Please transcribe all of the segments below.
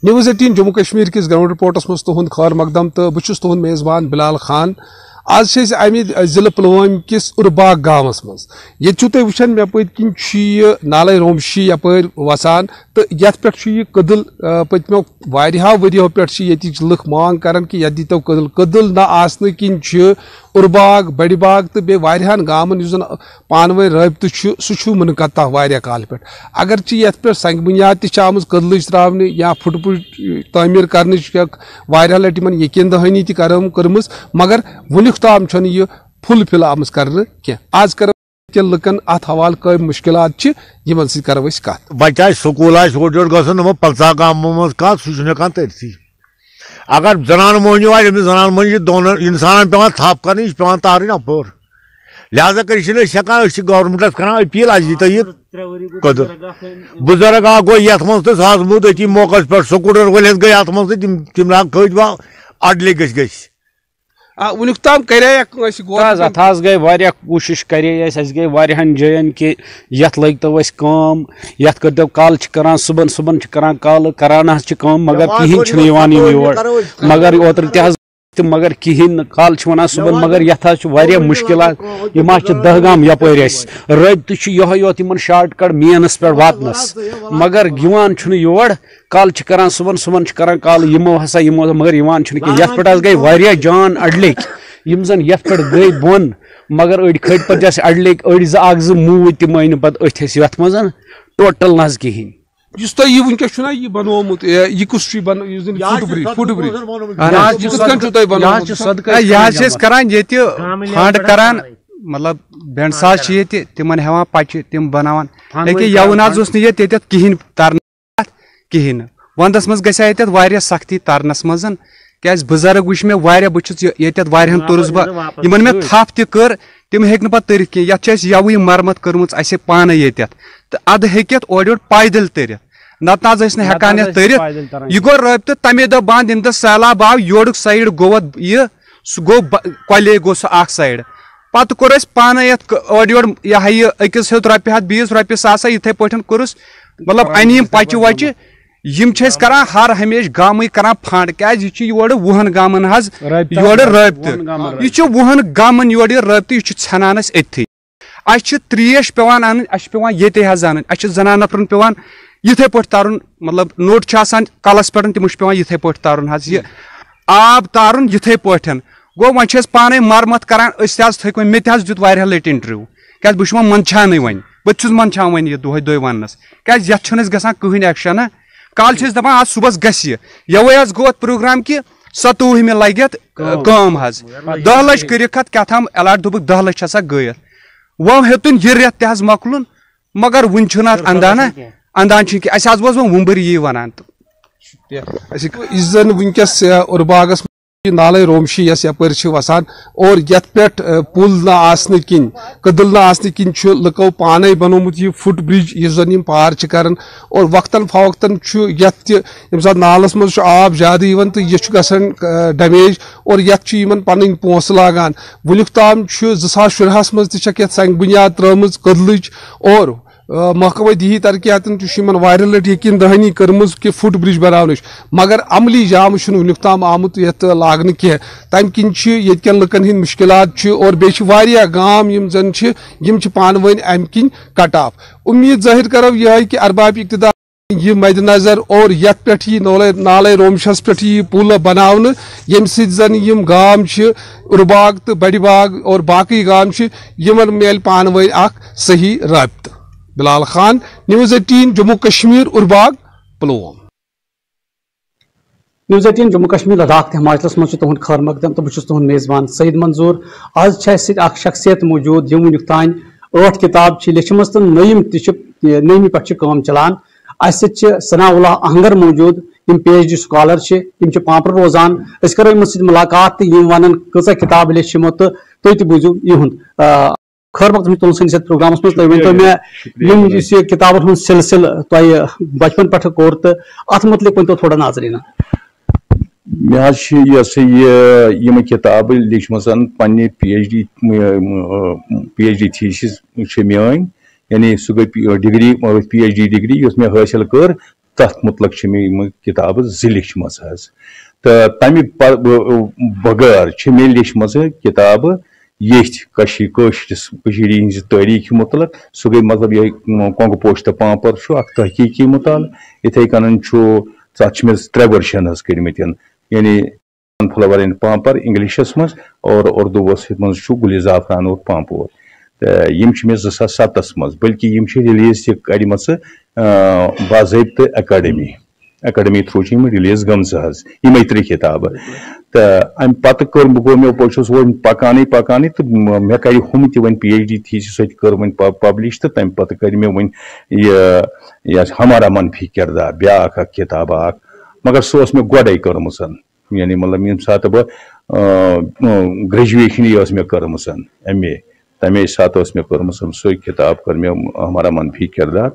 News 18 Jammu Kashmir کس ground reports مز تہد خیر مقدم تو بہت تہد میزبان بلال خان. آج آمد ضلع پلوام کس ارباغ گامس مز. یہ تھی وچان مے پت کن نالے رومشی یپر وسان تو یت پہ کدل پتمو واریاہو وریو پہ لکھ مانگ کران کہ یت دیتو کدل. کدل نہ آسن کن ارباغ بڑی باغ تو بیان گامن زن پانوی رابطہ سہ منقطع واریاہ کال پہ. اگرچہ یت پہ سنگ بنیاد تہ آمز کدلچ تراؤن یا پھٹ پھٹ تعمیر کرنچ واریاہ لٹہ ان یقین دہانی تہ کرمز مگر ونیک تام چھن یہ فل فل آمز کرنے کی. آز کرو لکن ات حوالہ کم مشکلات یمن سی کرو اس کت. بچہ سکول اوٹ یور گھن 15 گامو مز کت سہ ترسی. اگر زنان موہنیو آس زنان موہنی دون انسان پیوان تھپ کرنی یہ پیوان تارن اپور. لہذا کر ہکان گورمنٹس کران اپیل اچھا دیتا یہ قدر بزرگ آ گو یت من تو سہ موت اتھی موقع پہ سکوٹر ول گئی ات من تم کھج وا اڈلے گھس ونیک تام کرے گئی واریاہ کوشش کرے گئی واریاہن جائن کہ یت لگتو کام یت کرتو کال کران صبح کران کال کران کام مگر کہین یور مگر اوتر تہ مگر کہین کال ونان صبح مگر یت واریاہ مشکلات یم 10 گام یپر رابطہ یہ یوت شارٹ کٹ مینس پہ واتنس مگر یور کال کران صبح کران کال یمو مگر یت پہ گئی واریاہ جان اڈلک یم زن یت پہ گئی بون مگر اڑ کھٹ پہ جیسے اڈلک اڑ زٕ موٗدۍ تِم أنۍ نہٕ پتہٕ أتھۍ أسۍ یتھ منٛز ٹوٹل نہ حظ کہیٖنۍ. اس تہ یہ ونکس چھنا یہ بنومت یہ کس فٹ برج یہ کران یہ فنڈ کران مطلب بینڈ ساز یہ تمن ہیوان پچہ تم بناوان لیکن یون حظ اس یہ کہین ترن کہین وندس مز گژھِ ییٚتٮ۪تھ واریاہ سختی ترنس مز کیازِ بزرگ وچھ مےٚ واریاہ بہٕ چھُس ییٚتٮ۪تھ واریاہن توٚرُس بہٕ یِمن مےٚ تھپھ تہِ کٔر تِم ہیٚکۍ نہٕ پتہٕ تٔرِتھ کینٛہہ یتھ چھِ اَسہِ یوٕے مرمت کٔرمٕژ اَسہِ پانے ییٚتٮ۪تھ تہٕ ادٕ ہیٚکہِ یتھ اورٕ یورٕ پایدل تٔرِتھ نتہٕ نہ حظ ٲسۍ نہٕ ہٮ۪کان یتھ تٔرِتھ. یہ گوٚو رٲبطہٕ تمے دۄہ بنٛد ییٚمہِ دۄہ سہلاب آو یورُک سایڈ گوٚو اتھ یہِ سُہ گوٚو کۄلے گوٚو سُہ اکھ سایڈ پتہٕ کوٚر اَسہِ پانے یتھ اورٕ یورٕ یہِ ہا یہِ أکِس ہیوٚت رۄپیہِ ہتھ بیٚیِس رۄپیہِ ساسا یِتھٕے پٲٹھۍ کوٚرُس مطلب انہِ یِم پچہِ وچہِ یم چھِ أسۍ کران ہر ہمیشہِ گامٕے کران فنڈ کیازِ یہِ چھُ یورٕ 20 گامن حظ یورٕ رٲبطہٕ یہِ چھُ 20 گامن یورٕ یہِ رٲبطہٕ یہِ چھُ ژھنان أسۍ أتھی. اَسہِ چھِ تریش پیوان انٕنۍ اَسہِ چھِ پیوان ییٚتے حظ انٕنۍ اَسہِ چھِ زنان نفرن پیوان یِتھٕے پٲٹھۍ ترُن مطلب نوٚٹ چھُ آسان کلس پٮ۪ٹھ تِمن چھُ پیوان یِتھٕے پٲٹھۍ ترُن حظ یہِ آب تارُن یِتھٕے پٲٹھۍ گوٚو وۄنۍ چھِ أسۍ پانے مرمت کران أسۍ تہِ حظ تھٔکۍ وۄنۍ مےٚ تہِ حظ دیُت واریاہ لٹہِ انٹرویو کیازِ بہٕ چھُس وۄنۍ منٛدچھانٕے وۄنۍ بہٕ تہِ چھُس منٛدچھان وۄنۍ یہِ دۄہے وننس کیازِ یتھ چھُنہٕ اَسہِ گژھان کٕہٕنۍ ایکشنہ. کال چھِ أسۍ دپان آز صبحس گژھِ یہِ یوے حظ گوٚو اتھ پروگرام کہِ 27مہِ لگہِ اتھ کٲم حظ 10 لچھ کٔرِکھ اتھ کیٛاہ تھام الاٹ دوٚپُکھ 10 لچھ ہسا گٔیتھ وۄنۍ ہیوٚتُن یہِ رٮ۪تھ تہِ حظ مۄکلُن مگر وُنہِ چھُنہٕ اتھ اندانہ اندان چھُنہٕ کینٛہہ اَسہِ حظ بوز وۄنۍ وُمبٕرۍ یی ونان تہٕ یُس زن ونکس ارباغس نالے رومشی یس یپر وسان اور یت پہ پل نہ آسن کن کدل نہ آسن کن لکو پانے بنومت یہ فٹ برج اس زن پار کران اور وقتاً فوقتاً یت یم سات نالس مز آب زیادہ تو یہ گھان ڈمیج اور یت پن پونسہ لاگان ونیک تام 2016 مز تک سنگ بنیاد ترمز کدلچ اور محکمہ دیہی ترقیاتن واریاہ لٹہِ یقین دہانی کٔرمٕژ کہ فٹ برج بناونٕچ مگر عملی جام ونیُک تام آمُت یتھ لاگنہٕ کینٛہہ تمہِ کِنۍ چھِ ییٚتکٮ۪ن لُکن ہٕنٛدۍ مُشکلات اور بیٚیہِ چھِ واریاہ گام یِم زن چھِ یِم چھِ پانہٕ ؤنۍ امہِ کِنۍ کٹ آف. اُمید ظٲہر کرو یِہے کہ ارباب اقتدار یہ مد نظر اور یت پہ نالے رومشس پہ یہ پل بناونہٕ ییٚمہِ سۭتۍ زن یم گام چھِ ارباغ تہٕ بڑِ باغ اور باقٕے گام چھِ یمن میلہِ پانہٕ ؤنۍ اکھ صحیح رٲبطہٕ. بلال خان نیوز 18 جموں کشمیر ارباغ پلوام. نیوز 18 جموں کشمیر لداخ ہماچلس مجھ تہد خیر مقدم تو بہت تہد میزبان سعید منظور. آج اک شخصیت موجود یم ونیک تان 8 کتاب لچھم تو نئی پہ کام چلان. اس ثناء اللہ اہنگر موجود یم PhD سکالر تم پانپر روزان اس کرو یم ست ملاقات تو یم ونان کۭژاہ کتاب لیچھمو تو تھی تہ بوٗزِو یِہُنٛد. خیر مقدم تُل سٲنِس یتھ پروگرامس منٛز تُہۍ ؤنۍتو مےٚ یِم یُس یہِ کِتابن ہُنٛد سلسلہٕ تۄہہِ بچپن پٮ۪ٹھٕ کوٚر تہٕ اتھ متعلق ؤنۍتو تھوڑا ناظریٖنہ. مےٚ حظ چھِ یہِ ہسا یہِ یِم کِتابہٕ لیچھمژن پننہِ PhD تھیسِس چھِ میٲنۍ یعنی سُہ گٔے ڈگری PhD ڈگری یۄس مےٚ حٲصِل کٔر تَتھ مُتلق چھِ مےٚ یِم کِتابہٕ 2 لیچھمژٕ حظ تہٕ تَمہِ بغٲر چھِ مےٚ لیچھمژٕ کِتابہٕ ییٚتھۍ کٔشیٖرِ ہِنٛزِ تٲریٖخہِ مُتعلق سُہ گٔے مطلب یِہوٚے کۄنٛگہٕ پوش تہٕ پانٛپر چھُ اکھ تحقیٖقی مُطالعہٕ یِتھَے کٔنۍ چھُ تَتھ چھِ مےٚ 3 ؤرشن حظ کٔرمٕتۍ یعنی فلاور اینڈ پامپر انگلشس منٛز اور اردوٗوس منٛز چھُ گُلہِ زعفران اور پامپور تہٕ یِم چھِ مےٚ 2007 منٛز بٔلکہِ یِم چھِ رِلیٖز تہِ کَرِمَژٕ باضٲبطہٕ اکیڈمی تھرٛوٗ چھِ یِم رِلیٖز گٔمژٕ حظ یِمے 3 کِتابہٕ تہٕ اَمہِ پتہٕ بہٕ چھُس وۄنۍ پکانے تہٕ مےٚ کَرِ ہُم تہِ وۄنۍ PhD تھیٖسِس سۄ تہِ کٔر وۄنۍ پبلِش تہٕ تَمہِ پتہٕ کَرِ مےٚ وۄنۍ یہِ ہمارا منفی کِردار بیٛاکھ اکھ کِتاب اکھ مگر سۄ ٲس مےٚ گۄڈَے کٔرمٕژ یعنی مطلب ییٚمہِ ساتہٕ بہٕ گریجویشنٕے ٲس مےٚ کٔرمٕژ MA تَمے ساتہٕ ٲس مےٚ کٔرمٕژ سۄے کِتاب کٔر مےٚ ہمارا منفی کِردار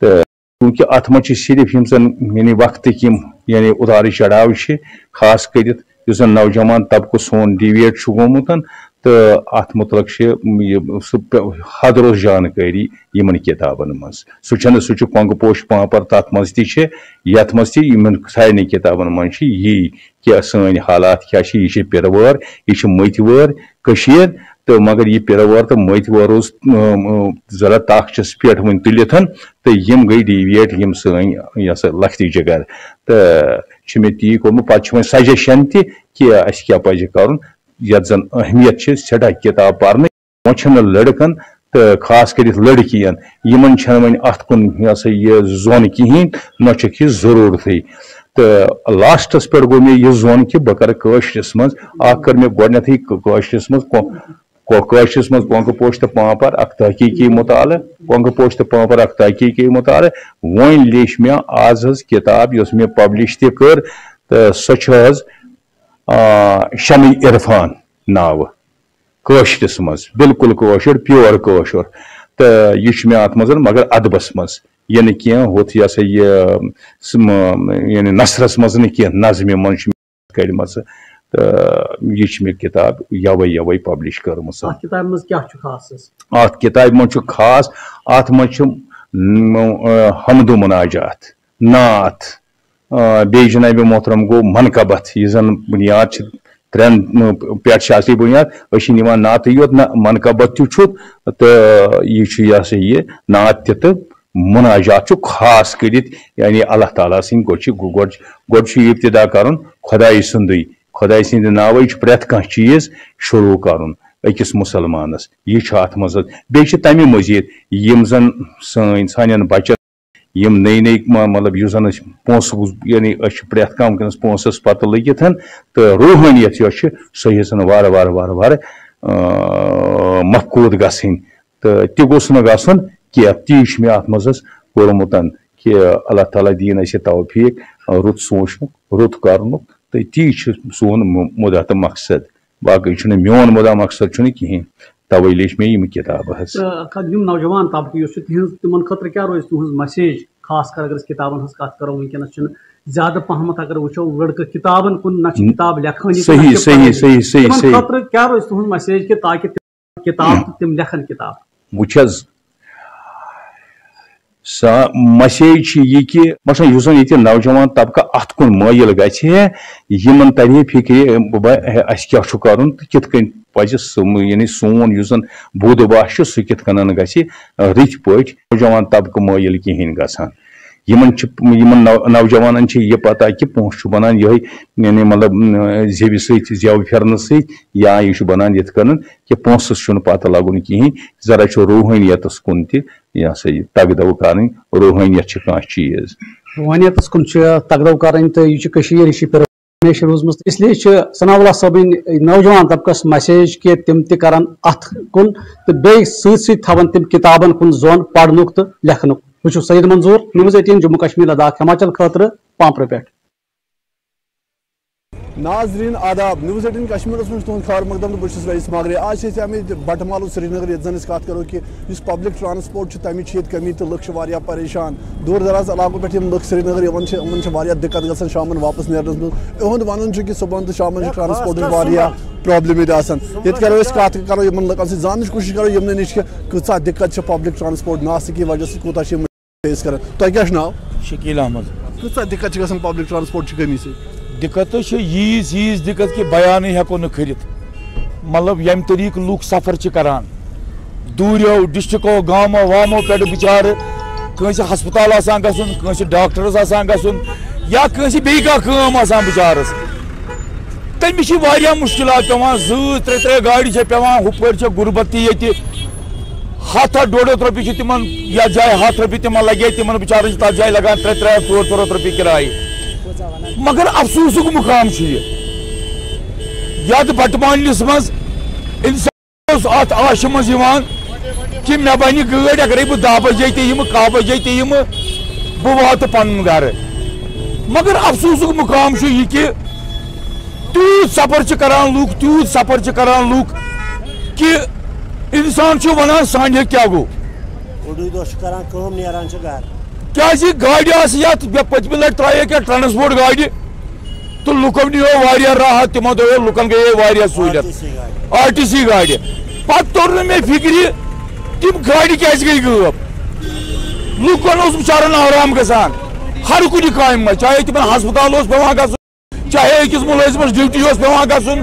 تہٕ چوٗنٛکہِ اَتھ منٛز چھِ صرف یِم زن یعنی وقتٕکۍ یِم یعنی اُتارٕ چڑاو چھِ خاص کٔرِتھ یُس زن نوجوان طبقہٕ سون ڈیویٹ چھُ گوٚمُت تہٕ اَتھ مُتعلق چھِ سُہ حدروس جانکٲری یِمن کِتابن منٛز سُہ چھُ کۄنٛگہٕ پوش پانٛپر تَتھ منٛز تہِ چھِ یَتھ منٛز تہِ یِمن سارنٕے کِتابن منٛز چھِ یی کہِ سٲنۍ حالات کیٛاہ چھِ یہِ چھِ پِرٕ وٲر یہِ چھِ مٔتۍ وٲر کٔشیٖر تہٕ مگر یہِ پِرٕ وٲر تہٕ مٔتۍ وٲر اوس ذرا تاخچس پٮ۪ٹھ وۄنۍ تُلِتھ تہٕ یِم گٔے ڈیویٹ یِم سٲنۍ یہِ ہسا لختی جگر تہٕ چھُ مےٚ تی کوٚرمُت پتہٕ چھُ وۄنۍ سجشن تہِ کہِ اَسہِ کیٛاہ پزِ کَرُن یَتھ زن اہمیت چھِ سٮ۪ٹھاہ کِتاب پرنٕچ وۄنۍ چھِنہٕ لڑکن تہٕ خاص کٔرِتھ لڑکِین یِمن چھنہٕ وۄنۍ اَتھ کُن یہِ ہسا یہِ زوٚن کِہیٖنۍ نہ چھُکھ یہِ ضروٗرتھٕے تہٕ لاسٹس پٮ۪ٹھ گوٚو مےٚ یہِ زوٚن کہِ بہٕ کرٕ کٲشرِس منٛز اکھ کٔر مےٚ گۄڈٕنیتھٕے کٲشرِس منٛز کۄنٛگہٕ پوش تہٕ پانٛپر اکھ تحقیٖقی مُطالعہٕ کۄنٛگہٕ پوش تہٕ پانٛپر اکھ تحقیٖقی مُطالعہٕ وۄنۍ لیٚچھ مےٚ آز حظ کِتاب یۄس مےٚ پبلِش تہِ کٔر تہٕ سۄ چھِ حظ شمع عرفان ناوٕ کٲشرِس منٛز بالکُل کٲشُر پیور کٲشُر تہٕ یہِ چھُ مےٚ اتھ منٛز مگر ادبس منٛز یہِ نہٕ کینٛہہ ہُتھ یہِ ہسا یہِ یعنی نثرس منٛز نہٕ کینٛہہ نظمہِ منٛز چھِ مےٚ کڑمژٕ تہٕ یہِ چھِ مےٚ کِتاب یوے پبلِش کٔرمٕژ اتھ کِتابہِ منٛز چھُ خاص اتھ منٛز چھُ حمدو مناجات نعت بیٚیہِ جنابِ محترم گوٚو منقبت یہِ زن بُنیاد چھِ 3 پٮ۪ٹھ چھِ اصلی بُنیاد أسۍ چھِ نِوان نعتٕے یوت نہ منقبت تہِ چھُ تہٕ یہِ چھُ یہِ ہسا یہِ نعت تہِ تہٕ مناجات چھُ خاص کٔرِتھ یعنی اللہ تعالیٰ سٕنٛدۍ گۄڈٕ چھُ یہِ ابتدا کرُن خۄداے سُنٛدُے خۄداے سٕنٛدِ ناوٕے چھُ پرٛٮ۪تھ کانٛہہ چیٖز شروٗع کرُن أکِس مُسلمانس یہِ چھُ اتھ منٛز بیٚیہِ چھِ تمہِ مٔزیٖد یِم زن سانٮ۪ن بچن یِم نٔے مطلب یُس زن أسۍ پونٛسہٕ یعنی أسۍ چھِ پرٛٮ۪تھ کانٛہہ وٕنکیٚنس پونٛسس پتہٕ لٔگِتھ تہٕ روٗحٲنیت یۄس چھِ سۄ یژھان وارٕ مفقوٗد گژھٕنۍ تہٕ تہِ گوٚژھ نہٕ گژھُن کینٛہہ تی چھُ مےٚ اتھ منٛز حظ کوٚرمُت کہِ اللہ تعالیٰ دِیِن اَسہِ توفیٖق رُت سونٛچنُک رُت کرنُک تہٕ تی چھُ سون مُدا تہٕ مقصد باقٕے چھُنہٕ میون مُدا مقصد چھُنہٕ کِہینۍ توے لیٚچھ مےٚ یِم کِتابہٕ حظ یِم نوجوان طبقہٕ یُس چھُ تِہنٛز تِمن خٲطرٕ کیٛاہ روزِ تُہنٛز مسیج خاص کر اگر أسۍ کِتابن ہٕنٛز کتھ کرو وٕنکیٚنس چھُنہٕ زیادٕ پہمتھ اگر وٕچھو لڑکہٕ کِتابن کُن نہ چھِ کِتاب لیکھٲنی تِمن خٲطرٕ کیٛاہ روزِ تُہنٛز مسیج کہِ تاکہِ تِم کِتاب تہٕ تِم لیکھن کِتاب وٕچھ حظ سۄ مسیج چھِ یہِ کہِ باسان یُس زن ییٚتہِ نوجوان طبقہٕ اتھ کُن مٲیِل گژھِ یِمن ترِ فِکرِ اَسہِ کیٛاہ چھُ کرُن تہٕ کِتھ کٔنۍ پزِ یعنی سون یُس زن بودباش چھُ سُہ کِتھ کٔنن گژھِ رٕتۍ پٲٹھۍ نوجوان طبقہٕ مٲیِل کِہینۍ گژھان یِمن نوجوانن چھِ یہِ پتہ کہِ پونٛسہٕ چھُ بنان یِہوے یعنی مطلب زیوِ سۭتۍ زیو پھِرنہٕ سۭتۍ یا یہِ چھُ بنان یِتھ کٔنن کہِ پونٛسس چھُنہٕ پتہ لگُن کِہینۍ ذرا چھُ روٗحٲنیتس کُن تہِ یہِ ہسا یہِ تگدو کرٕنۍ روٗحٲنیت چھِ کانٛہہ چیٖز روٗحٲنیتس کُن چھِ تگدو کرٕنۍ تہٕ یہِ چھِ کٔشیٖر یہِ چھِ ہمیشہِ روٗزمٕژ اس لیے چھِ ثنا اللہ صٲبٕنۍ نوجوان طبقس مسیج کہِ تِم تہِ کرن اتھ کُن تہٕ بیٚیہِ سۭتۍ سۭتۍ تھاون تِم کِتابن کُن زوٚن پرنُک تہٕ لیکھنُک بہٕ چھُس سعید منظوٗر نِوٕز 18 جموں کشمیٖر لداخ ہماچل خٲطرٕ پامپرٕ پٮ۪ٹھ ناظرین آداب نِوٕز 18 کشمیٖرس منٛز تُہُنٛد خٲر مقدم تہٕ بہٕ چھُس رئیٖس ماگرے آز چھِ أسۍ آمٕتۍ بٹہٕ مالوٗ سرینگر ییٚتہِ زن أسۍ کتھ کرو کہِ یُس پبلک ٹرانسپورٹ چھُ تمِچ چھِ ییٚتہِ کمی تہٕ لُکھ چھِ واریاہ پریشان دوٗر دراز علاقو پٮ۪ٹھ یِم لُکھ سرینگر یِوان چھِ یِمن چھِ واریاہ دِقت گژھان شامن واپس نیرنس منٛز یِہُنٛد ونُن چھُ کہِ صبحن تہٕ شامن چھِ ٹرانسپورٹٕچ واریاہ پرابلم ییٚتہِ آسان ییٚتہِ کرو أسۍ کتھ کرو یِمن لُکن سۭتۍ زاننٕچ کوٗشش کرو یِمنٕے نِش کہِ کۭژاہ دِقت چھِ پبلک ٹرانسپورٹ نہٕ آسنہٕ کہِ وجہ سۭتۍ کوٗتاہ چھِ یِم فیس کران تۄہہِ کیٛاہ چھُ ناو شکیل احمد کۭژاہ دِقت چھِ گژھان پبلک ٹرانسپورٹ چہِ کمی سۭتۍ دقت ییٖژ دقت کہ بیان ہیٚکو نہٕ کٔرِتھ مطلب ییٚمہِ طریٖقہٕ لُکھ سفر چھِ کران دوٗریو ڈسٹرکو گامو وامو پٮ۪ٹھ بِچارٕ کٲنٛسہِ ہسپتال آسان گژھُن کٲنٛسہِ ڈاکٹرس آسان گژھُن یا کٲنٛسہِ بیٚیہِ کانٛہہ کٲم آسان بِچارس تٔمِس چھِ واریاہ مُشکلات پیٚوان 2-3 گاڑِ چھےٚ پیٚوان ہُپٲرۍ چھےٚ غُربت تہِ ییٚتہِ 100-150 رۄپیہِ چھِ تِمن یتھ جایہِ 100 رۄپیہِ تِمن لگے تِمن بِچارن چھِ تتھ جایہِ لگان 300-400 رۄپیہِ کِراے مگر افسوٗسُک مُقام چھُ یہِ یتھ بٹمالنِس منٛز اِنسان اوس اتھ آشہِ منٛز یِوان کہ مےٚ بنہِ گٲڑۍ اگرے بہٕ 10 بجے تہِ یِمہٕ 11 بجے تہِ یِمہٕ بہٕ واتہٕ پنُن گرٕ مگر افسوٗسُک مُقام چھُ یہِ کہِ تیوٗت سفر چھِ کران لُکھ کہ انسان چھُ ونان سانہِ کیٛاہ گوٚو کیٛازِ گاڑِ آسہٕ یتھ مےٚ پٔتمہِ لٹہِ ترٛایے کینٛہہ ٹرانسپورٹ گاڑِ تہٕ لُکو نِیو واریاہ راحت تِمو دوٚپ لُکن گٔیے واریاہ سہوٗلیت RTC گاڑِ پتہٕ توٚر نہٕ مےٚ فِکرِ تِم گاڑِ کیٛازِ گٔے غٲب لُکن اوس بِچارن آرام گژھان ہر کُنہِ کامہِ منٛز چاہے تِمن ہسپتال اوس پیٚوان گژھُن چاہے أکِس مُلٲزمس ڈیوٹی اوس پیٚوان گژھُن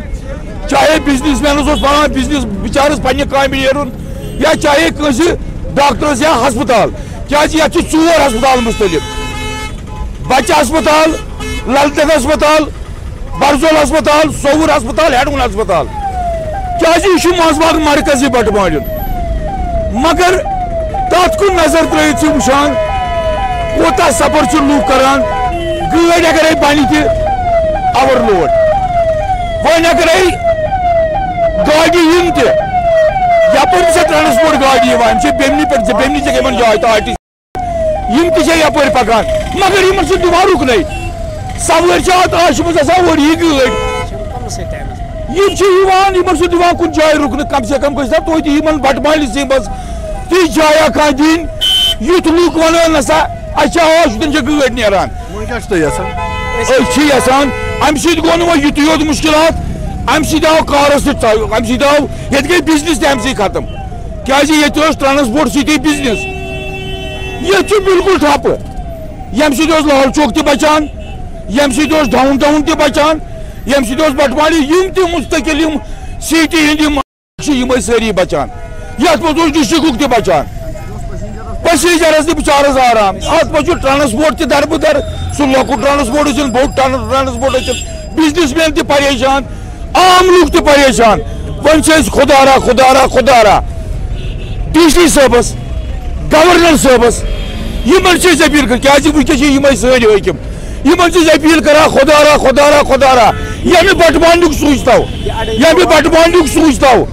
چاہے بِزنس مینس اوس پیٚوان بِزنس بِچارس پننہِ کامہِ نیرُن یا چاہے کٲنٛسہِ ڈاکٹرس یا ہسپتال کیٛازِ یتھ چھِ 4 ہسپتال مُختلف بچہِ ہسپتال لل دید ہسپتال برزول ہسپتال صوُر ہسپتال ہیڈوُن ہسپتال کیٛازِ یہِ چھُ منٛزٕ باگ مرکزی بٹمالیُن مگر تتھ کُن نظر ترٲیِتھ چھِ وٕچھان کوتاہ سفر چھِ لُکھ کران گٲڑۍ اگرے بنہِ تہِ اوور لوڈ وۄنۍ اگرے گاڑِ یِن تہِ یپٲرۍ چھےٚ ٹرانسپورٹ گاڑِ یِوان یِم چھِ بیمنہِ چھےٚ یِمن جاے تہٕ RTC یِم تہِ چھےٚ یپٲرۍ پکان مگر یِمن چھُ دِوان رُکنٕے سوٲرۍ چھِ اتھ آشہِ منٛز آسان اورٕ یہِ گٲڑۍ یِم چھِ یِوان یِمن چھُ دِوان کُنہِ جایہِ رُکنہٕ کم سے کم گٔژھۍ نا توتہِ یِمن بٹمالنِسٕے منٛز تِژھ جایا کانٛہہ دِنۍ یُتھ لُکھ ونان نسا اَسہِ چھِ آشہِ چھِ گٲڑۍ نیران أسۍ چھِ یژھان امہِ سۭتۍ گوٚو نہٕ وۄنۍ یُتُے یوت مُشکلات امہِ سۭتۍ آو کارس تہِ امہِ سۭتۍ آو ییٚتہِ گٔے بِزنس تہِ امہِ سۭتۍ ختم کیٛازِ ییٚتہِ اوس ٹرانسپورٹ سۭتی بِزنس ییٚتہِ چھُ بالکل ٹھپہٕ ییٚمہِ سۭتۍ اوس لال چوک تہِ بچان ییٚمہِ سۭتۍ اوس ڈاوُن ٹاوُن تہِ بچان ییٚمہِ سۭتۍ اوس بٹمالی یِم تہِ مُستقل یِم سِٹی ہٕنٛدۍ یِم چھِ یِمے سٲری بچان یتھ منٛز اوس ڈسٹرکُک تہِ بچان پسیجرس تہِ بِچارس آرام اتھ منٛز چھُ ٹرانسپورٹ تہِ دربٕدر سُہ لۄکُٹ ٹرانسپورٹ ٲسِن بوٚڑ ٹرانسپورٹ ٲسِن بِزنس مین تہِ پریشان عام لُکھ تہِ پریشان وۄنۍ چھِ أسۍ خۄدارا DC صٲبس گورنر صٲبس یِمن چھِ أسۍ اپیٖل کران کیٛازِ وٕنکیٚس چھِ یِمے سٲنۍ حٲکِم یِمن چھِ أسۍ اپیٖل کران خۄدارا ییٚمہِ بٹمالنیُک سوٗنٛچتو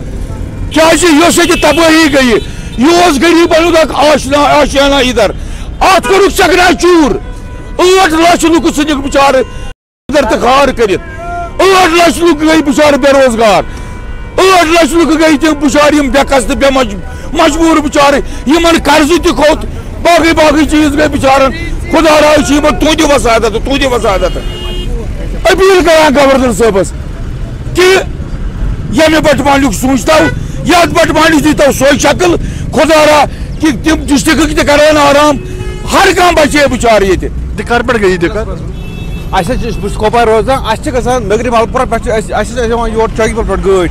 کیٛازِ یۄس ییٚتہِ تبٲہی گٔیہِ یہِ اوس غریٖبن ہُنٛد اکھ آشیانہ اِدھر اتھ کوٚرُکھ چکنا چوٗر 8 لچھ لُکھ ژھٕنِکھ بِچارٕ اِدھر تہٕ خار کٔرِتھ 8 لچھ لُکھ گٔے بِچارٕ بے روزگار 8 لچھ لُکھ گٔے تِم بِچارٕ یِم بےٚقص تہٕ مجبوٗر بِچارٕ یِمن قرضہٕ تہِ کھوٚت باقٕے چیٖز گٔے بِچارن خۄداراے چھِ یِمن تُہنٛدِ وسادت اپیٖل کران گورنر صٲبس کہ ییٚمہِ بٹمالیُک سوٗنٛچتو یتھ بٹمالِس دیٖتو سۄے شکل خۄدارا کہ تِم ڈسٹرکٕکۍ تہِ کرن آرام ہر کانٛہہ بچے بِچارٕ ییٚتہِ کر پٮ۪ٹھ گٔیہِ دِقت اَسہِ حظ بہٕ چھُس کۄپوارِ روزان اَسہِ چھِ گژھان نٔگرِ ملپورہ پٮ۪ٹھ چھِ اَسہِ حظ یِوان یور چوکیبل پٮ۪ٹھ گٲڑۍ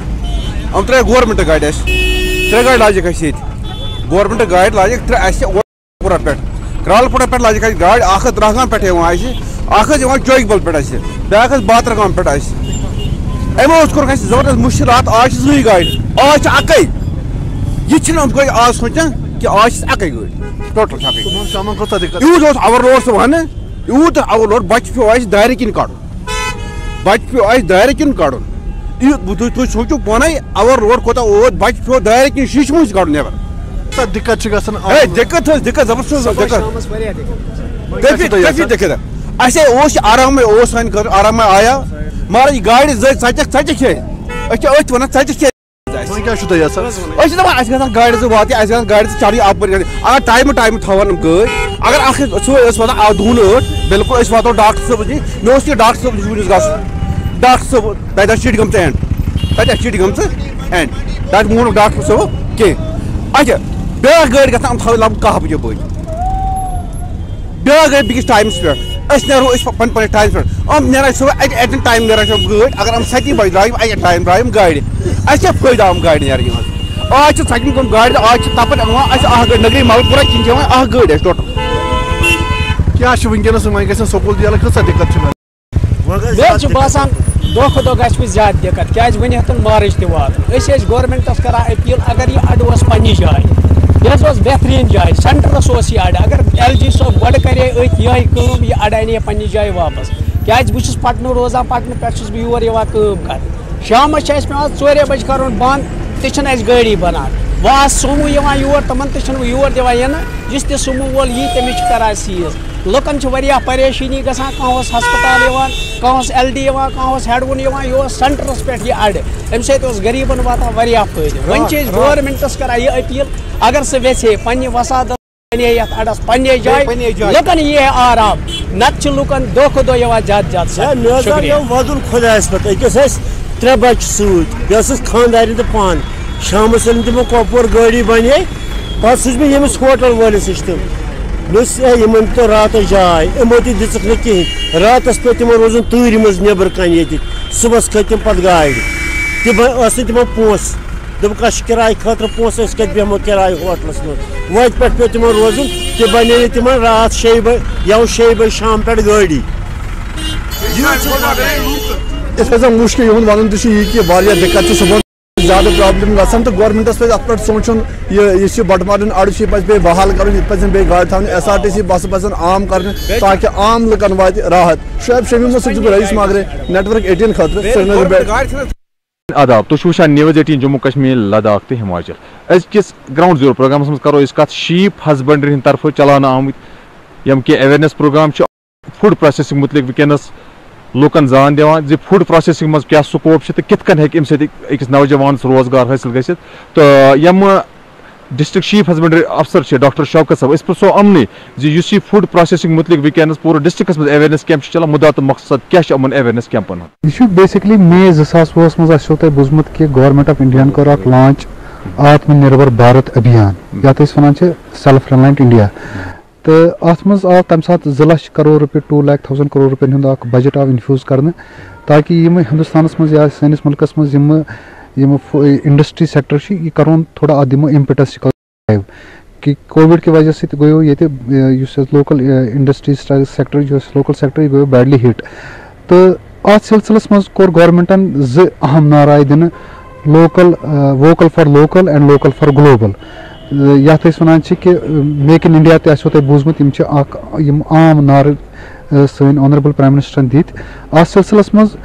یِم 3 گورمنٹ گاڑِ اَسہِ 3 گاڑِ لاجِکھ اَسہِ ییٚتہِ گورمنٹ گاڑِ لاجِکھ اَسہِ پورہ پٮ۪ٹھ کرالپورہ پٮ۪ٹھ لاجِکھ اَسہِ گاڑِ اکھ ٲس درگام پٮ۪ٹھ یِوان اَسہِ اکھ ٲس یِوان چوکیبل پٮ۪ٹھ اَسہِ بیٛاکھ ٲس باترگام پٮ۪ٹھ اَسہِ اَمہِ اوس کوٚرُکھ اَسہِ زبردست مُشکلات آز چھِ 2 گاڑِ آز چھِ اَکٕے یہِ چھِنہٕ یِم گٔے آز سونٛچان کہِ آز چھِ اَکٕے گٲڑۍ ٹوٹل چھِ اَکٕے یوٗت اوس اوور لوڈ سُہ وَنہٕ یوٗت اوور لوڈ بچہِ پیوٚو اَسہِ دارِ کِنۍ کَڑُن تُہۍ سوٗنٛچِو پانے اوور لوڈ کوتاہ اوت بچہِ پیوٚو دارِ کِنۍ شیٖشہٕ مٔنٛزۍ کَڑُن نٮ۪بر دِقت چھِ گژھان دِقت حظ دِقت زبردست دِقت اَسے اوس یہِ آرامٕے اوس سانہِ خٲطرٕ آرامٕے آیا مگر یہِ گاڑِ زٕ ژَچَکھ أسۍ چھِ أتھۍ وَنان ژَچَکھ کیٛازِ کیٛاہ چھُو تُہۍ یژھان أسۍ چھِ دَپان اَسہِ گژھن گاڑِ زٕ واتہِ اَسہِ گژھن گاڑِ زٕ چڑھٕنۍ اَپٲرۍ اگر ٹایمہٕ تھاوَن یِم گٲڑۍ اگر اکھ سُہ ٲسۍ واتان 2:08 بالکل أسۍ واتو ڈاکٹر صٲبس نِش مےٚ اوس یہِ ڈاکٹر صٲبس نِش وٕنِس گژھُن ڈاکٹر صٲب تَتہِ آسہِ چِٹھِ گٔمژٕ اینٛڈ تَتہِ مونُکھ ڈاکٹر صٲب کینٛہہ اچھا بیٛاکھ گٲڑۍ گژھان یِم تھاوٕنۍ لگ بگ 1 بجے بٲگۍ بیٛاکھ گٔے بیٚکِس ٹایمَس پٮ۪ٹھ أسۍ نیرو أسۍ پنٛنِس ٹایمَس پٮ۪ٹھ یِم نیران صُبحٲے اَتہِ ٹایم نیران چھِ گٲڑۍ اگر یِم 7 بجہِ درٛاے اَتہِ ٹایم درٛاے یِم گاڑِ اَسہِ کیٛاہ فٲیدٕ آو یِم گاڑِ نیرٕنۍ منٛز آز چھِ ژَٹنہِ کٕم گاڑِ آز چھِ تَپٲرۍ یِوان اَسہِ اَکھ گٲڑۍ نٔگری مَلک پوٗرا کِنۍ چھِ یِوان اَکھ گٲڑۍ اَسہِ ٹوٹل کیٛاہ چھُ وٕنکٮ۪نَس وۄنۍ گژھن سکوٗل تہِ یَلہٕ کۭژاہ دِقت چھِ مےٚ چھُ باسان دۄہ کھۄتہٕ دۄہ گژھِ وۄنۍ زیادٕ دِقت کیٛازِ وٕنہِ ہٮ۪تن مارٕچ تہِ واتُن أسۍ ٲسۍ گورمٮ۪نٛٹَس کَران أپیٖل اگر یہِ اَڈٕ اوس پنٛنہِ جایہِ یہِ حظ اوس بہتریٖن جاے سٮ۪نٹرَس اوس یہِ اَڈٕ اگر LG صٲب گۄڈٕ کَرے أتھۍ یِہوٚے کٲم یہِ اَڈٕ اَنہِ ہے پنٛنہِ جایہِ واپَس کیٛازِ بہٕ چھُس پَٹنہٕ روزان پَٹنہٕ پٮ۪ٹھ چھُس بہٕ یور یِوان کٲم کَرنہِ شامَس چھِ اَسہِ پٮ۪وان 4 بَجہِ کَرُن بنٛد تہِ چھِنہٕ اَسہِ گٲڑی بَنان وۄنۍ آسہٕ سوموٗ یِوان یور تِمَن تہِ چھِنہٕ وۄنۍ یور دِوان یِنہٕ یُس تہِ سوموٗ وول یی تٔمِس چھِ کَران سیٖز لُکَن چھِ واریاہ پریشٲنی گژھان کانٛہہ اوس ہَسپَتال یِوان کانٛہہ اوس LD یِوان کانٛہہ اوس ہٮ۪ڈوُن یِوان یہِ اوس سٮ۪نٹرَس پٮ۪ٹھ یہِ اَڈٕ اَمہِ سۭتۍ اوس غریٖبَن واتان واریاہ فٲیدٕ وۄنۍ چھِ أسۍ گورمٮ۪نٛٹَس کَران یہِ أپیٖل اگر سُہ ویژھِ ہے پنٛنہِ وَسادَت بَنہِ ہے یَتھ اَڈَس پنٛنہِ جایہِ لُکَن یی ہے آرام نَتہٕ چھِ لُکَن دۄہ کھۄتہٕ دۄہ یِوان زیادٕ زیادٕ شُکریہ وَدُن خۄدایَس پٮ۪ٹھ أکِس ٲسۍ 3 بَچہٕ سۭتۍ بیٚیہِ ٲسٕس خانٛدارِنۍ تہٕ پانہٕ شامَس ییٚلہِ تِمو کۄپوور گٲڑی بَنے پَتہٕ سوٗز مےٚ ییٚمِس ہوٹَل وٲلِس نِش تِم مےٚ اوس یِمَن تہِ راتَس جاے یِمو تہِ دِژٕکھ نہٕ کِہیٖنۍ راتَس پیوٚو تِمن روزُن تۭرِ منٛز نیٚبرٕ کَنہِ ییٚتہِ صُبحَس کھٔتۍ تِم پَتہٕ گاڑِ تِم ٲس نہٕ تِمن پونٛسہٕ دوٚپُکھ اَسہِ چھِ کِراے خٲطرٕ پونٛسہٕ أسۍ کَتہِ بیٚہمو کِراے ہوٹلَس منٛز وَتہِ پٮ۪ٹھ پیوٚو تِمن روزُن تہِ بَنے نہٕ تِمن راتھ 6 بجہِ یَوٕ 6 بجہِ شام پٮ۪ٹھ گٲڑی یِتھ پٲٹھۍ زَن مُشکِل یِہُنٛد وَنُن تہِ چھُ یہِ کہِ واریاہ دِقت چھِ صُبحن زیادٕ پرابلِم گژھان تہٕ گورمٮ۪نٛٹَس پَزِ اَتھ پٮ۪ٹھ سونٛچُن یُس یہِ بَٹہٕ اَڈٕ چھُ یہِ پَزِ بیٚیہِ بحال کَرُن ییٚتہِ پَزن بیٚیہِ گاڑِ تھاونہِ SRTC بَسہٕ پَزن عام کَرنہِ تاکہِ عام لُکَن واتہِ راحت شعیب شمیٖمَس سۭتۍ چھُس بہٕ رئیٖس ماگرے نیٹؤرک 18 خٲطرٕ سرینگر پٮ۪ٹھ آداب تُہۍ چھِو وٕچھان نِوٕز 18 جموں کشمیٖر لداخ تہٕ ہِماچل أزکِس گرٛاوُنٛڈ زیٖرو پروگرامَس منٛز کَرو أسۍ کَتھ شیٖپ ہسبنڈری ہِنٛدِ طرفہٕ چلاونہٕ آمٕتۍ یِم کینٛہہ ایویرنیس پروگرام چھِ فُڈ پروسیسنگ متعلق وٕنکیٚنَس لُکن زان دِوان زِ فُڈ پروسیسنگ منٛز کیٛاہ سکوپ چھِ تہٕ کِتھ کٔنۍ ہیٚکہِ اَمہِ سۭتۍ أکِس نوجوانَس روزگار حٲصِل گٔژھِتھ تہٕ یِم ڈسٹرکٹ شیٖپ ہسبنڈری افسر چھِ ڈاکٹر شوکت صٲب أسۍ پرٛژھو یِمنٕے زِ یُس یہِ فُڈ پروسیسنگ متعلق وٕنکیٚنَس پوٗرٕ ڈسٹرکس منٛز ایویرنیس کیمپ چھِ چلان مُدا تہٕ مقصد کیٛاہ چھِ یِمن ایویرنیس کیمپن ہُنٛد یہِ چھُ بیسِکلی مے 2020 منٛز آسیو تۄہہِ بوٗزمُت کہِ گورمینٹ آف انڈیاہن کوٚر اکھ لانچ آتم نربر بھارت ابھیان یتھ أسۍ وَنان چھِ سیلف ریلاینٹ انڈیا تہٕ اَتھ منٛز آو تَمہِ ساتہٕ 2 لچھ کرور رۄپیہِ 2,00,000 کرور رۄپین ہُنٛد اکھ بجٹ آو اِنفیوٗز کرنہٕ تاکہِ یِم ہندوستانس منٛز یا سٲنِس مُلکس منٛز یِم انڈسٹری سیکٹر چھِ یہِ کرون تھوڑا اتھ دِمو اِمپیٹس کہ کووِڈ کہِ وجہ سۭتۍ گوٚو ییٚتہِ یُس اَسہِ لوکل انڈسٹری سیکٹر یُس لوکل سیکٹر یہِ گوٚو بیڈلی ہِٹ تہٕ اَتھ سلسلس منٛز کوٚر گورمینٹن 2 اہم نعرٕ دِنہٕ local vocal for local and local for global یتھ أسۍ وَنان چھِ کہِ میک اِن انڈیا تہِ آسیو تۄہہِ بوٗزمُت یِم چھِ اکھ یِم عام نعرٕ سٲنۍ آنریبل پرایم مِنسٹرن دِتۍ اَتھ سلسلس منٛز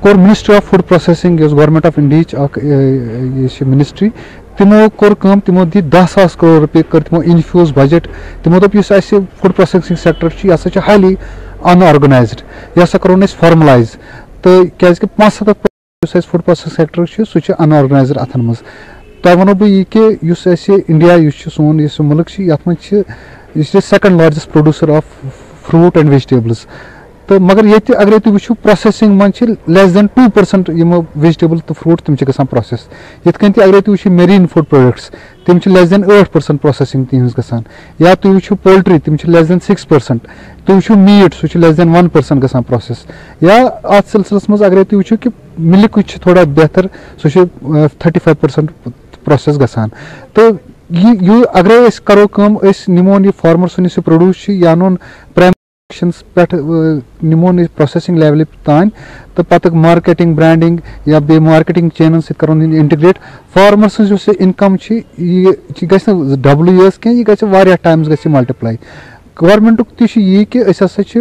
کوٚر منسٹری آف فُڈ پروسیسنگ یۄس گورمینٹ آف انڈیہٕچ اکھ یہِ چھِ منسٹری تِمو کوٚر کٲم تِمو دِتۍ 10,000 کرور رۄپیہِ کٔر تِمو اِنفیوٗز بجٹ تِمو دوٚپ یُس اَسہِ فُڈ پروسیسنگ سیکٹر چھُ یہِ ہسا چھُ ہایلی ان آرگنایزڈ یہِ ہسا کرون أسۍ فارملایز تہٕ کیازِ کہِ 75% یُس اَسہِ فُڈ پروسیسنگ سیکٹر چھُ سُہ چھُ ان آرگنایزڈ اتھن منٛز تۄہہِ وَنو بہٕ یہِ کہِ یُس اَسہِ انڈیا یُس چھُ سون یُس یہِ مُلک چھُ یتھ منٛز چھِ یہِ چھِ 2nd largest producer of fruit and vegetables تہٕ مگر ییٚتہِ اگرے تُہۍ وٕچھِو پروسیسنگ منٛز چھِ لیس دین 2% یِم ویجٹیبل تہٕ فروٗٹ تِم چھِ گژھان پروسیس یِتھ کٔنۍ تہِ اگرے تُہۍ وٕچھِو میریٖن فُڈ پروڈکٹس تِم چھِ لیس دین 8% پروسیسنگ تِہنٛز گژھان یا تُہۍ وٕچھِو پولٹری تِم چھِ لیس دین 6% تُہۍ وٕچھِو میٖٹ سُہ چھُ لیس دین 1% گژھان پروسیس یا اَتھ سلسلس منٛز اگرے تُہۍ وٕچھِو کہِ مِلکٕچ چھِ تھوڑا بہتر سُہ چھُ 35% پروسیس گژھان تہٕ یہِ اگرے أسۍ کرو کٲم أسۍ نِمون یہِ فارمر سُنٛد یُس یہِ پروڈیوٗس چھُ یہِ اَنون پٮ۪ٹھ نِمون یہِ پروسیسنگ لیولہِ تانۍ تہٕ پتہٕ مارکیٹنگ برانڈنگ یا بیٚیہِ مارکیٹنگ چینن سۭتۍ کرون انٹِگریٹ فارمر سٕنٛز یُس یہِ اِنکم چھِ یہِ گژھِ نہٕ ڈبلٕے یٲژ کینٛہہ یہِ گژھِ واریاہ ٹایمس گژھِ یہِ ملٹِپلاے گورمینٹُک تہِ چھُ یی کہِ أسۍ ہسا چھِ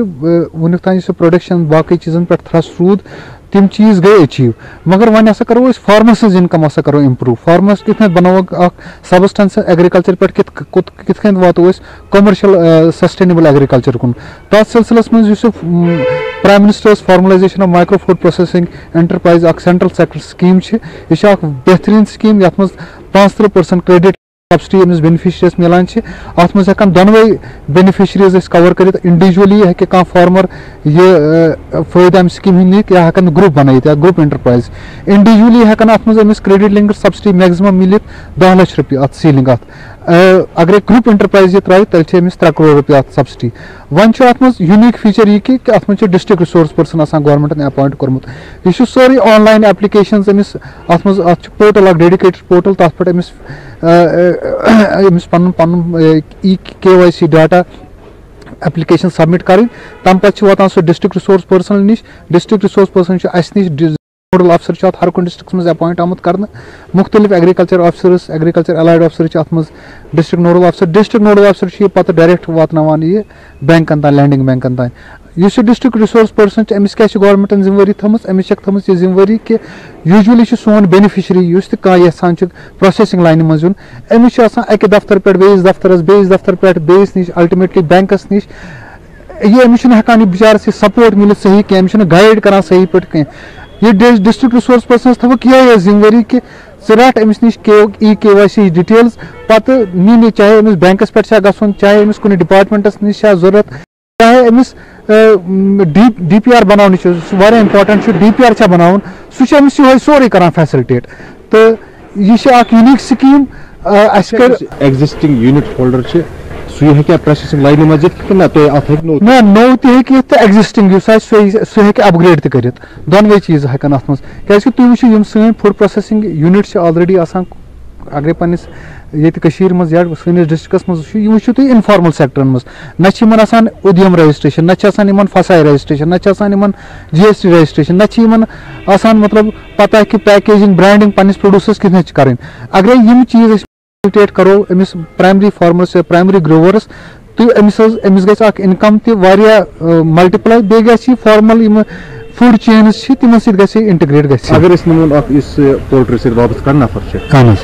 وُنیُک تام یُس یہِ پروڈکشن باقٕے چیٖزن پٮ۪ٹھ تھرٛسٹ روٗد تِم چیٖز گٔے أچیٖو مگر وۄنۍ ہسا کرو أسۍ فارمر سٕنٛز اِنکم ہسا کرو اِمپروٗ فارمرس کِتھ کٔنۍ بناووکھ اکھ سبسٹنس ایگرِکلچر پٮ۪ٹھ کِتھ کٔنۍ واتو أسۍ کومرشل سسٹینیبل ایگرِکلچر کُن تتھ سلسلس منٛز یُس یہِ prime minister's formalisation of micro food processing enterprise اکھ سینٹرل سیکٹر سکیٖم چھِ یہِ چھِ اکھ بہتریٖن سکیٖم یتھ منٛز 35% کریڈٹ سبسڈی أمِس بینِفِشریس مِلان چھِ اَتھ منٛز ہٮ۪کان دۄنوَے بینِفِشریٖز أسۍ کور کٔرِتھ اِنڈِوجؤلی ہٮ۪کہِ کانٛہہ فارمر یہِ فٲیدٕ اَمہِ سکیٖم ہُنٛد نِتھ یا ہٮ۪کان گرُپ بنٲیِتھ یا گرُپ انٹرپرایز اِنڈِوجؤلی ہٮ۪کان اَتھ منٛز أمِس کریڈٹ لِنکڈ سبسڈی میکزِمم مِلِتھ 10 لچھ رۄپیہِ اَتھ سیٖلِنگ اَتھ اگر گروپ انٹرپرائز یہ ترٛایہِ تیٚلہِ چھِ أمِس 3 crore رۄپیہِ اَتھ سبسڈی. وۄنۍ چھُ اَتھ منٛز یوٗنیٖک فیٖچر یہِ کہِ اَتھ منٛز چھُ ڈِسٹرکٹ رِسورس پٔرسن آسان گورمنٹن ایپوینٹ کوٚرمُت. یہِ چھُ سورُے آن لاین ایپلِکیشنز أمِس اَتھ منٛز اَتھ چھُ پورٹل اکھ ڈیڈِکیٹڈ پورٹل تَتھ پٮ۪ٹھ أمِس پنُن EKYC ڈاٹا ایپلِکیشن سبمِٹ کَرٕنۍ. تَمہِ پَتہٕ چھُ واتان سُہ ڈِسٹرکٹ رِسورس پٔرسن نِش. ڈِسٹرکٹ رِسورس پٔرسن چھُ اَسہِ نِش نوڈل افسر چھُ اَتھ ہر کُنہِ ڈِسٹرکس منٛز ایپوینٹ آمُت کرنہٕ. مُختٔلِف ایگریکلچر آفسرس ایگریکلچر الایڈ آفسر چھِ اَتھ منٛز ڈِسٹرکٹ نوڈل افسر. ڈِسٹرکٹ نوڈل افسر چھُ یہِ پَتہٕ ڈایریکٹ واتناوان یہِ بینکن تام لینڈنگ بینکن تام. یُس یہِ ڈِسٹرکٹ رِسورس پٔرسن چھُ أمِس کیاہ چھِ گورمنٹن ذِمہٕ وٲری تھٲومٕژ؟ أمِس چھکھ تھٲومٕژ یہِ ذِمہٕ وٲری کہِ یوٗجؤلی چھُ سون بینِفِشری یُس تہِ کانٛہہ یژھان چھُ پروسیسنگ لاینہِ منٛز یُن أمِس چھُ آسان اَکہِ دفتر پٮ۪ٹھ بیٚیِس دفتر پٮ۪ٹھ بیٚیِس نِش الٹِمیٹلی بینکس نِش. یہِ أمِس چھُنہٕ ہٮ۪کان یہِ بِچارس یہِ سپورٹ مِلِتھ صحیح کینٛہہ أمِس چھُنہٕ گایڈ کران صحیح پٲٹھۍ کینٛہہ. یہ ڈسٹرکٹ رِسورس پٔرسنس تھٲوٕکھ یِہے ذِمہٕ وٲری کہِ ژٕ رٹ أمِس نِش EKYC ڈِٹیلز پتہٕ نِنہِ چاہے أمِس بینکس پٮ۪ٹھ چھا گژھُن چاہے أمِس کُنہِ ڈِپارٹمنٹس نِش چھا ضروٗرت چاہے أمِس DPR بناونٕچ چھُ سُہ واریاہ اِمپاٹنٹ چھُ DPR چھا بناوُن سُہ چھُ أمِس یِہوے سورُے کران فیسلٹیٹ. تہٕ یہِ چھِ اکھ یوٗنیٖک سکیٖم. اَسہِ کٔر ایگزسٹنگ یوٗنٹ ہولڈر چھِ سُہ ہیٚکیا پروسیسنگ لاینہِ منٛز یِتھ کِنہٕ نہ تُہۍ اَتھ ہیٚکہِ نہ نوٚو تہِ ہیٚکہِ یِتھ تہٕ ایگزسٹنگ یُس آسہِ سُہ ہیٚکہِ اپگریڈ تہِ کٔرِتھ. دۄنوَے چیٖز ہٮ۪کن اَتھ منٛز کیازِ کہِ تُہۍ وٕچھِو یِم سٲنۍ فُڈ پروسیسنگ یوٗنٹ چھِ آلریڈی آسان اگرے پننِس ییٚتہِ کٔشیٖرِ منٛز یا سٲنِس ڈِسٹرکس منٛز وٕچھِو یہِ وٕچھِو تُہۍ اِنفارمل سیکٹرن منٛز. نہ چھِ یِمن آسان اُدیم رجسٹریشن نہ چھِ آسان یِمن فساے رجسٹریشن نہ چھِ آسان یِمن GST رجسٹریشن نہ چھِ یِمن آسان مطلب پتہ کہِ پیکیجِنگ برانڈنگ پننِس پروڈوسس کِتھ کٔنۍ چھِ کَرٕنۍ. اگرے یِم چیٖز أسۍ فیسلٹیٹ کرو أمِس پرایمری فارمرس یا پرایمری گروورس تہٕ أمِس گژھِ اکھ اِنکم تہِ واریاہ ملٹِپلاے بیٚیہِ گژھِ یہِ فارمل یِم فُڈ چینز چھِ تِمن سۭتۍ گژھِ یہِ اِنٹِگریٹ گژھِ. اگر أسۍ نِمون اکھ یُس پولٹری سۭتۍ وابستہٕ کانٛہہ نفر چھُ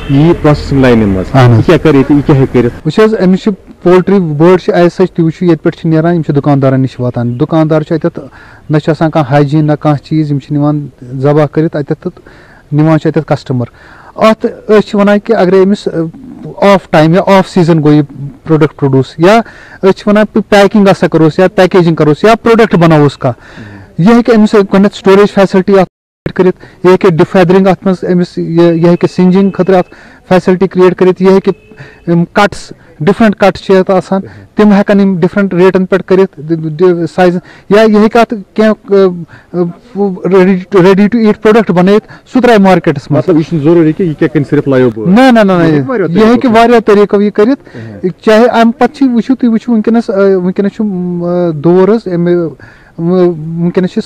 یہِ پروسیسنگ لاینہِ منٛز یہِ کیاہ کرِ ییٚتہِ یہِ کیاہ ہیٚکہِ کٔرِتھ؟ وٕچھ حظ أمِس چھِ پولٹری بٲڈ چھِ ایز سچ تُہۍ وٕچھِو ییٚتہِ پٮ۪ٹھ چھِ نیران یِم چھِ دُکاندارن نِش واتان. دُکاندار چھُ اَتٮ۪تھ نہ چھُ آسان کانٛہہ ہایجیٖن نہ کانٛہہ چیٖز یِم چھِ نِوان ذبح کٔرِتھ اَتٮ۪تھ تہٕ نِوان چھِ اَتٮ۪تھ کسٹمر. اَتھ أسۍ چھِ وَنان کہِ اگرے أمِس آف ٹایم یا آف سیٖزن گوٚو یہِ پروڈکٹ پروڈیوٗس یا أسۍ چھِ وَنان پیکِنگ ہسا کروس یا پیکیجِنگ کروس یا پروڈکٹ بناووس کانٛہہ یہِ ہیٚکہِ أمِس گۄڈٕنیتھ سٹوریج فیسلٹی اَتھ کٔرِتھ یہِ ہیٚکہِ ڈِفیدرِنگ اَتھ منٛز أمِس یہِ ہیٚکہِ سِنجِنگ خٲطرٕ اَتھ فیسلٹی کریٹ کٔرِتھ یہِ ہیٚکہِ کٹس ڈِفرنٹ کٹس چھِ یَتھ آسان تِم ہٮ۪کن یِم ڈِفرنٹ ریٹن پٮ۪ٹھ کٔرِتھ سایز یا یہِ ہیٚکہِ اَتھ کینٛہہ ریڈی ٹُو ایٹ پروڈکٹ بنٲیِتھ سُہ ترٛایہِ مارکیٹس منٛز. مطلب یہِ چھُنہٕ ضروٗری کہِ یہِ کیاہ کٕنہِ صرف لایو بٲڈ نہ یہِ ہیٚکہِ واریاہ طٔریٖقو یہِ کٔرِتھ چاہے اَمہِ پتہٕ چھِ وٕچھِو تُہۍ وٕچھِو وٕنکیٚنس چھُ دور حظ وٕنکیٚنس چھِ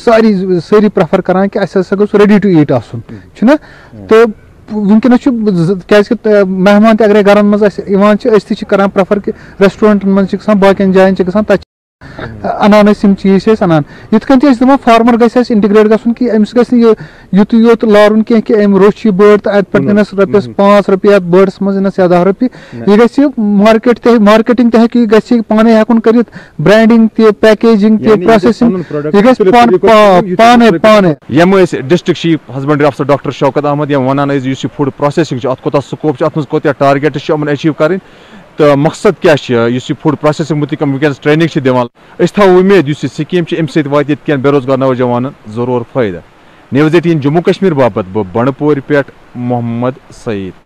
سٲری پریفر کران کہِ اَسہِ ہسا گوٚژھ ریڈی ٹُو ایٹ آسُن چھُنہ. تہٕ وٕنکیٚنس چھُ کیازِ کہِ مہمان تہِ اگرے گرن منٛز اَسہِ یِوان چھِ أسۍ تہِ چھِ کران پریفر کہِ ریسٹورنٹن منٛز چھِ گژھان باقین جاین چھِ گژھان تَتہِ انان أسۍ یِم چیٖز چھِ أسۍ انان. یِتھ کٔنۍ تہِ أسۍ دَپان فارمر گژھِ اَسہِ اِنٹِگریٹ گژھُن کہِ أمِس گژھِ نہٕ یہِ یُتُے یوت لارُن کینٛہہ کہِ أمۍ روٚچھ یہِ بٲڈ تہٕ اَتہِ پٮ۪ٹھ دِنس رۄپیس 5 رۄپیہِ یَتھ بٲڈس منٛز دِنس یا 10 رۄپیہِ. یہِ گژھِ مارکیٹنگ تہِ ہیٚکہِ یہِ گژھِ یہِ پانے ہٮ۪کُن کٔرِتھ برینڈنگ تہِ پیکیجِنگ تہِ پروسیسنگ یہِ گژھِ پانے. یِم ٲسۍ ڈِسٹرکٹ چیف ہسبنڈری افسر ڈاکٹر شوکت احمد یِم وَنان ٲسۍ یُس یہِ فُڈ پروسیسنگ چھُ اَتھ کوٗتاہ سکوپ چھُ اَتھ منٛز کوٗتاہ ٹارگیٹس چھِ یِمن ایچیٖو کَرٕنۍ تہٕ مقصد کیاہ چھُ یُس یہِ فُڈ پروسیسنگ مُتعلِق وٕنکیٚنس ٹریننگ چھِ دِوان. أسۍ تھاوو اُمید یُس یہِ سکیٖم چھِ اَمہِ سۭتۍ واتہِ ییٚتہِ کٮ۪ن بے روزگار نوجوانن ضروٗر فٲیدٕ. نِوٕز 18 جموں کشمیٖر باپتھ بہٕ بنڈپورِ پٮ۪ٹھ محمد سعید.